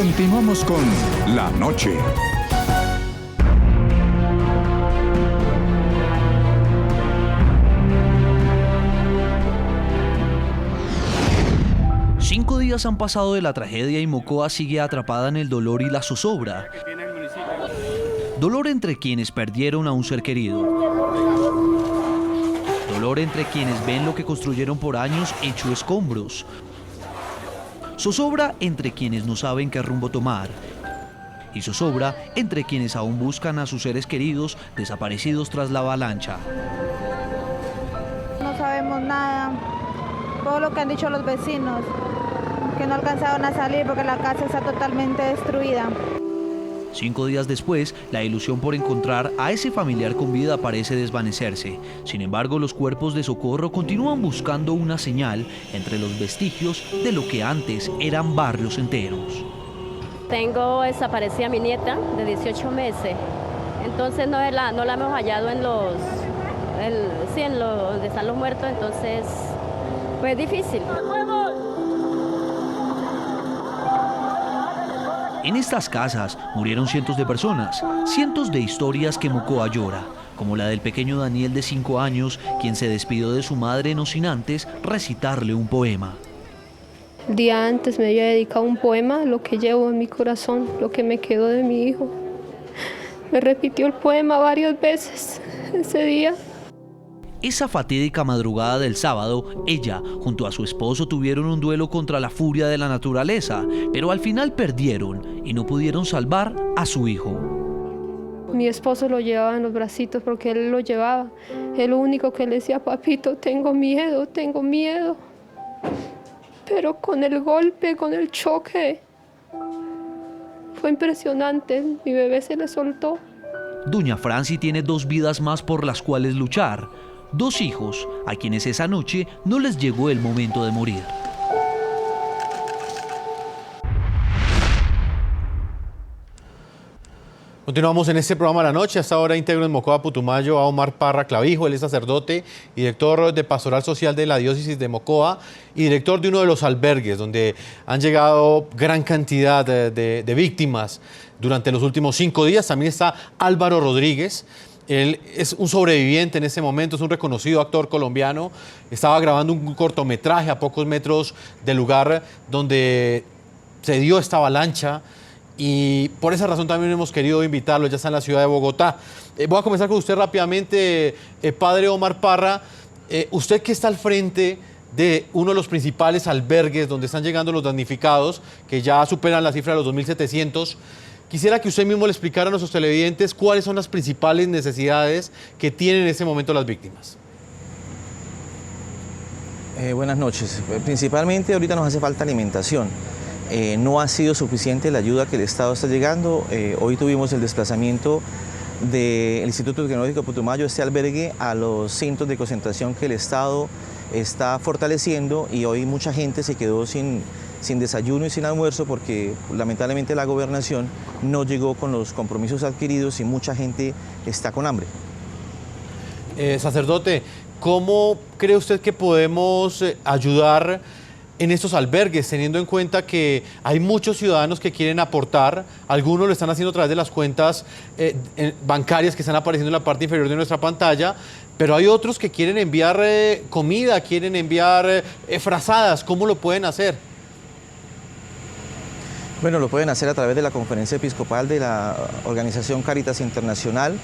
Continuamos con La Noche. Cinco días han pasado de la tragedia y Mocoa sigue atrapada en el dolor y la zozobra. Dolor entre quienes perdieron a un ser querido. Dolor entre quienes ven lo que construyeron por años hecho escombros. Zozobra entre quienes no saben qué rumbo tomar. Y zozobra entre quienes aún buscan a sus seres queridos desaparecidos tras la avalancha. No sabemos nada. Todo lo que han dicho los vecinos, que no alcanzaron a salir porque la casa está totalmente destruida. 5 días después, la ilusión por encontrar a ese familiar con vida parece desvanecerse. Sin embargo, los cuerpos de socorro continúan buscando una señal entre los vestigios de lo que antes eran barrios enteros. Tengo desaparecida mi nieta de 18 meses, entonces no la hemos hallado en donde están los muertos, entonces pues difícil. En estas casas murieron cientos de personas, cientos de historias que Mocoa llora, como la del pequeño Daniel de 5 años, quien se despidió de su madre no sin antes recitarle un poema. El día antes me había dedicado un poema, lo que llevo en mi corazón, lo que me quedó de mi hijo. Me repitió el poema varias veces ese día. Esa fatídica madrugada del sábado, ella junto a su esposo tuvieron un duelo contra la furia de la naturaleza, pero al final perdieron y no pudieron salvar a su hijo. Mi esposo lo llevaba en los bracitos porque él lo llevaba. Él lo único que le decía, papito, tengo miedo, tengo miedo. Pero con el golpe, con el choque, fue impresionante. Mi bebé se le soltó. Doña Franci tiene 2 vidas más por las cuales luchar. 2 hijos a quienes esa noche no les llegó el momento de morir. Continuamos en este programa de la noche. Hasta ahora integro en Mocoa, Putumayo, a Omar Parra Clavijo. Él es sacerdote y director de Pastoral Social de la Diócesis de Mocoa y director de uno de los albergues donde han llegado gran cantidad de víctimas durante los últimos 5 días. También está Álvaro Rodríguez. Él es un sobreviviente en este momento, es un reconocido actor colombiano. Estaba grabando un cortometraje a pocos metros del lugar donde se dio esta avalancha y por esa razón también hemos querido invitarlo. Ya está en la ciudad de Bogotá. Voy a comenzar con usted rápidamente, padre Omar Parra. Usted que está al frente de uno de los principales albergues donde están llegando los damnificados, que ya superan la cifra de los 2.700. Quisiera que usted mismo le explicara a nuestros televidentes cuáles son las principales necesidades que tienen en este momento las víctimas. Buenas noches. Principalmente ahorita nos hace falta alimentación. No ha sido suficiente la ayuda que el Estado está llegando. Hoy tuvimos el desplazamiento del Instituto Tecnológico de Putumayo, este albergue, a los centros de concentración que el Estado está fortaleciendo, y hoy mucha gente se quedó sin desayuno y sin almuerzo porque lamentablemente la gobernación no llegó con los compromisos adquiridos y mucha gente está con hambre. Sacerdote, ¿cómo cree usted que podemos ayudar en estos albergues, teniendo en cuenta que hay muchos ciudadanos que quieren aportar? Algunos lo están haciendo a través de las cuentas bancarias que están apareciendo en la parte inferior de nuestra pantalla, pero hay otros que quieren enviar comida, quieren enviar frazadas. ¿Cómo lo pueden hacer? Bueno, lo pueden hacer a través de la Conferencia Episcopal de la Organización Cáritas Internacional,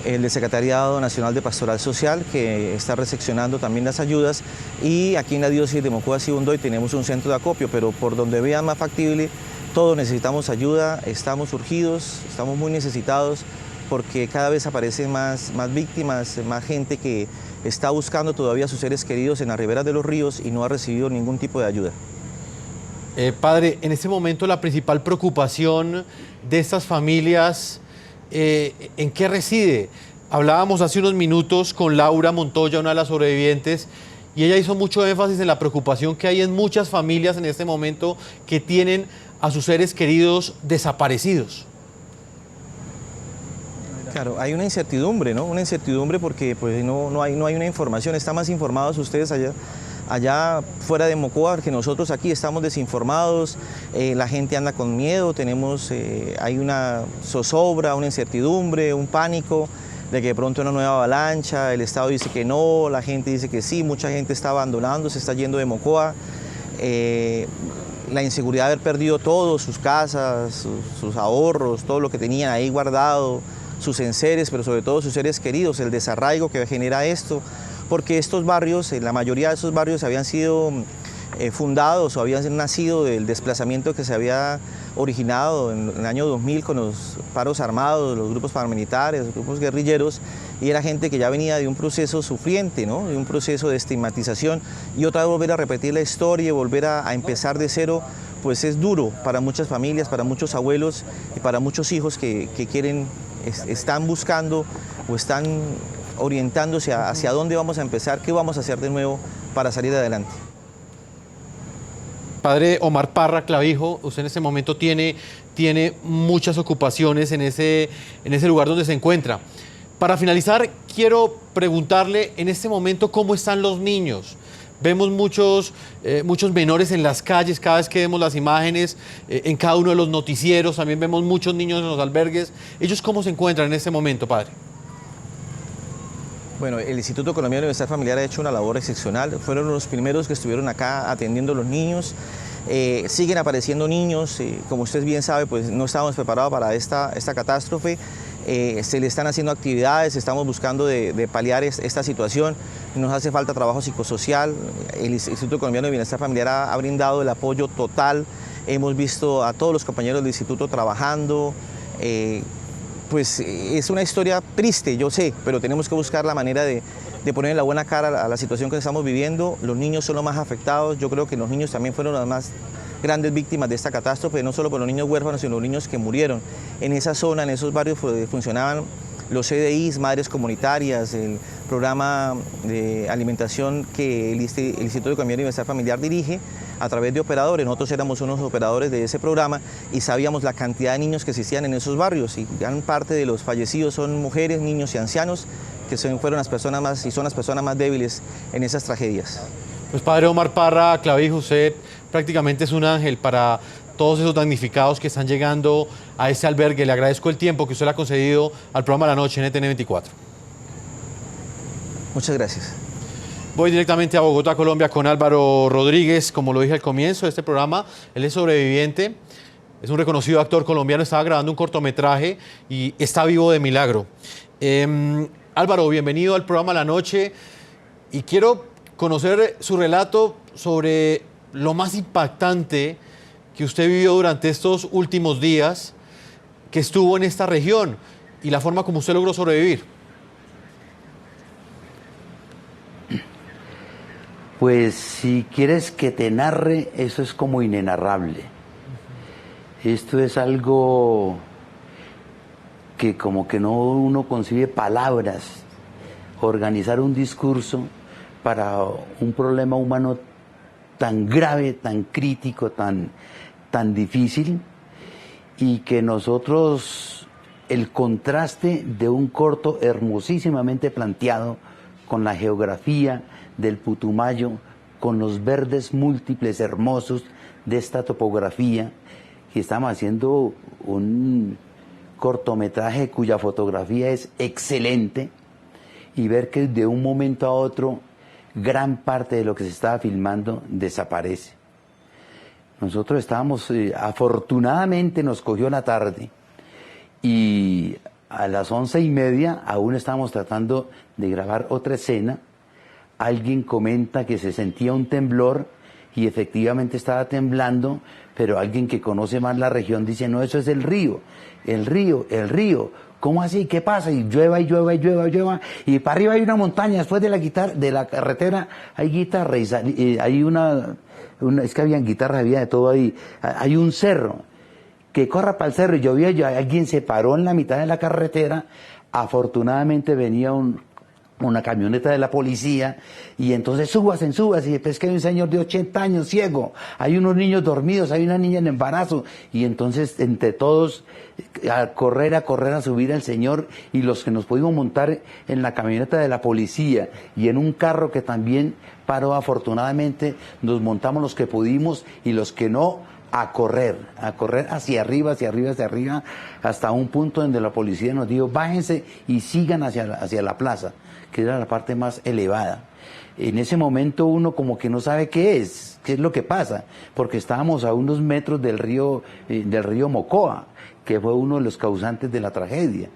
el Secretariado Nacional de Pastoral Social, que está recepcionando también las ayudas, y aquí en la diócesis de Mocoa Sibundoy tenemos un centro de acopio, pero por donde vean más factible, todos necesitamos ayuda, estamos urgidos, estamos muy necesitados, porque cada vez aparecen más víctimas, más gente que está buscando todavía a sus seres queridos en las riberas de los ríos y no ha recibido ningún tipo de ayuda. Padre, en este momento la principal preocupación de estas familias, ¿en qué reside? Hablábamos hace unos minutos con Laura Montoya, una de las sobrevivientes, y ella hizo mucho énfasis en la preocupación que hay en muchas familias en este momento que tienen a sus seres queridos desaparecidos. Claro, hay una incertidumbre, ¿no? Una incertidumbre porque pues, no hay una información. Están más informados ustedes allá allá fuera de Mocoa, que nosotros aquí estamos desinformados, la gente anda con miedo, hay una zozobra, una incertidumbre, un pánico de que de pronto una nueva avalancha, el Estado dice que no, la gente dice que sí, mucha gente está abandonando, se está yendo de Mocoa. La inseguridad de haber perdido todo, sus casas, sus ahorros, todo lo que tenían ahí guardado, sus enseres, pero sobre todo sus seres queridos, el desarraigo que genera esto, porque estos barrios, la mayoría de esos barrios habían sido fundados o habían nacido del desplazamiento que se había originado en el año 2000 con los paros armados, los grupos paramilitares, los grupos guerrilleros, y era gente que ya venía de un proceso sufriente, ¿no? De un proceso de estigmatización, y otra vez volver a repetir la historia y volver a empezar de cero, pues es duro para muchas familias, para muchos abuelos y para muchos hijos que están buscando o están orientándose hacia dónde vamos a empezar, qué vamos a hacer de nuevo para salir adelante. Padre Omar Parra Clavijo, usted en este momento tiene muchas ocupaciones en ese lugar donde se encuentra. Para finalizar, quiero preguntarle en este momento cómo están los niños. Vemos muchos menores en las calles, cada vez que vemos las imágenes, en cada uno de los noticieros, también vemos muchos niños en los albergues. ¿Ellos cómo se encuentran en este momento, padre? Bueno, el Instituto Colombiano de Bienestar Familiar ha hecho una labor excepcional. Fueron los primeros que estuvieron acá atendiendo a los niños. Siguen apareciendo niños. Como usted bien sabe, pues no estábamos preparados para esta catástrofe. Se le están haciendo actividades, estamos buscando de paliar esta situación. Nos hace falta trabajo psicosocial. El Instituto Colombiano de Bienestar Familiar ha brindado el apoyo total. Hemos visto a todos los compañeros del instituto trabajando. Pues es una historia triste, yo sé, pero tenemos que buscar la manera de poner la buena cara a la situación que estamos viviendo. Los niños son los más afectados. Yo creo que los niños también fueron las más grandes víctimas de esta catástrofe, no solo por los niños huérfanos, sino los niños que murieron. En esa zona, en esos barrios, funcionaban los CDIs, madres comunitarias, el programa de alimentación que el Instituto de Colombiano de Bienestar Familiar dirige a través de operadores. Nosotros éramos unos operadores de ese programa y sabíamos la cantidad de niños que existían en esos barrios, y gran parte de los fallecidos son mujeres, niños y ancianos, que fueron las personas más y son las personas más débiles en esas tragedias. Pues padre Omar Parra Clavijo, usted prácticamente es un ángel para todos esos damnificados que están llegando a ese albergue. Le agradezco el tiempo que usted le ha concedido al programa La Noche en NTN 24. Muchas gracias. Voy directamente a Bogotá, Colombia, con Álvaro Rodríguez. Como lo dije al comienzo de este programa, él es sobreviviente, es un reconocido actor colombiano, estaba grabando un cortometraje y está vivo de milagro. Álvaro, bienvenido al programa La Noche, y quiero conocer su relato sobre lo más impactante que usted vivió durante estos últimos días que estuvo en esta región y la forma como usted logró sobrevivir. Pues si quieres que te narre, eso es como inenarrable. Esto es algo que como que no uno concibe palabras, organizar un discurso para un problema humano tan grave, tan crítico, tan difícil, y que nosotros, el contraste de un corto hermosísimamente planteado con la geografía del Putumayo, con los verdes múltiples hermosos de esta topografía, que estamos haciendo un cortometraje cuya fotografía es excelente, y ver que de un momento a otro gran parte de lo que se estaba filmando desaparece. Nosotros estábamos, afortunadamente nos cogió la tarde, y a las 11:30 aún estábamos tratando de grabar otra escena. Alguien comenta que se sentía un temblor, y efectivamente estaba temblando, pero alguien que conoce más la región dice, no, eso es el río. ¿Cómo así? ¿Qué pasa? Y llueva, y para arriba hay una montaña, después de la carretera hay guitarra, y hay es que habían guitarras, había de todo ahí, hay un cerro, que corra para el cerro, y llovía, alguien se paró en la mitad de la carretera. Afortunadamente venía un una camioneta de la policía, y entonces súbase, y después que hay un señor de 80 años ciego, hay unos niños dormidos, hay una niña en embarazo, y entonces entre todos a correr, a subir al señor, y los que nos pudimos montar en la camioneta de la policía y en un carro que también paró afortunadamente, nos montamos los que pudimos y los que no, a correr hacia arriba, hasta un punto donde la policía nos dijo, bájense y sigan hacia la plaza, que era la parte más elevada. En ese momento uno como que no sabe qué es lo que pasa, porque estábamos a unos metros del río Mocoa, que fue uno de los causantes de la tragedia.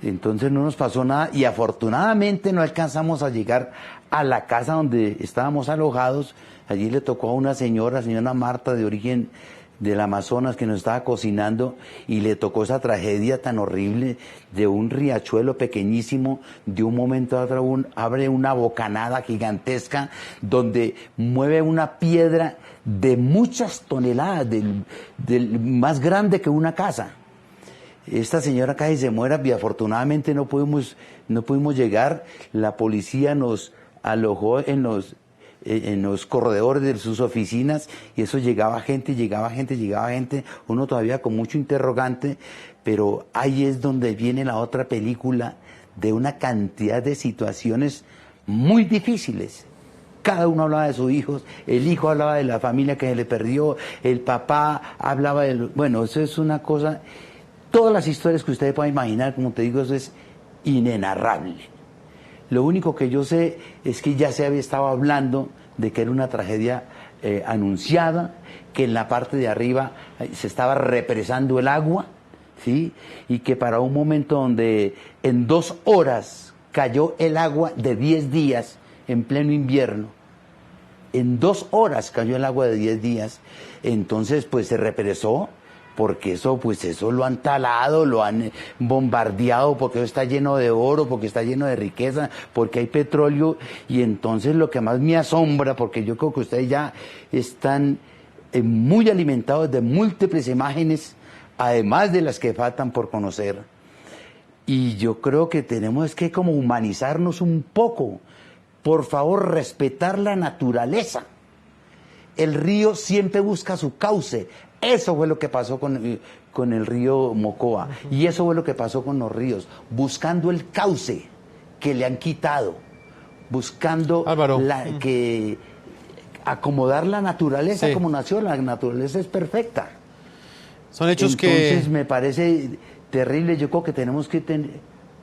Entonces no nos pasó nada y afortunadamente no alcanzamos a llegar a la casa donde estábamos alojados. Allí le tocó a una señora Marta, de origen del Amazonas, que nos estaba cocinando, y le tocó esa tragedia tan horrible de un riachuelo pequeñísimo, de un momento a otro abre una bocanada gigantesca donde mueve una piedra de muchas toneladas, más grande que una casa. Esta señora casi se muere y afortunadamente no pudimos llegar. La policía nos alojó en los corredores de sus oficinas, y eso llegaba gente, uno todavía con mucho interrogante, pero ahí es donde viene la otra película de una cantidad de situaciones muy difíciles. Cada uno hablaba de sus hijos, el hijo hablaba de la familia que se le perdió, el papá hablaba bueno, eso es una cosa, todas las historias que ustedes puedan imaginar, como te digo, eso es inenarrable. Lo único que yo sé es que ya se había estado hablando de que era una tragedia anunciada, que en la parte de arriba se estaba represando el agua, ¿sí? Y que para un momento donde en 2 horas cayó el agua de 10 días en pleno invierno, en 2 horas cayó el agua de 10 días, entonces pues se represó, porque eso lo han talado, lo han bombardeado, porque eso está lleno de oro, porque está lleno de riqueza, porque hay petróleo. Y entonces lo que más me asombra, porque yo creo que ustedes ya están muy alimentados de múltiples imágenes, además de las que faltan por conocer. Y yo creo que tenemos que como humanizarnos un poco. Por favor, respetar la naturaleza. El río siempre busca su cauce. Eso fue lo que pasó con el río Mocoa. Y eso fue lo que pasó con los ríos. Buscando el cauce que le han quitado. Buscando que acomodar la naturaleza como nació. La naturaleza es perfecta. Son hechos Entonces me parece terrible. Yo creo que tenemos que tener...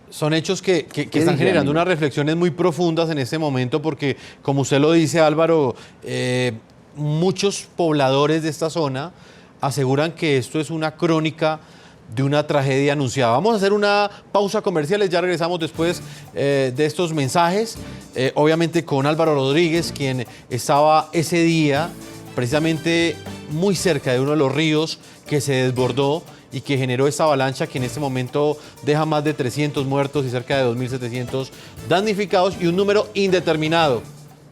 Son hechos que están generando unas reflexiones muy profundas en este momento, porque, como usted lo dice, Álvaro, muchos pobladores de esta zona aseguran que esto es una crónica de una tragedia anunciada. Vamos a hacer una pausa comercial, ya regresamos después de estos mensajes, obviamente con Álvaro Rodríguez, quien estaba ese día precisamente muy cerca de uno de los ríos que se desbordó y que generó esta avalancha que en este momento deja más de 300 muertos y cerca de 2.700 damnificados y un número indeterminado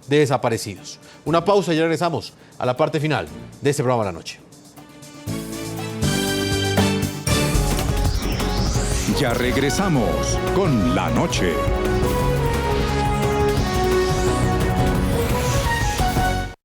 de desaparecidos. Una pausa y ya regresamos a la parte final de este programa de la noche. Ya regresamos con La Noche.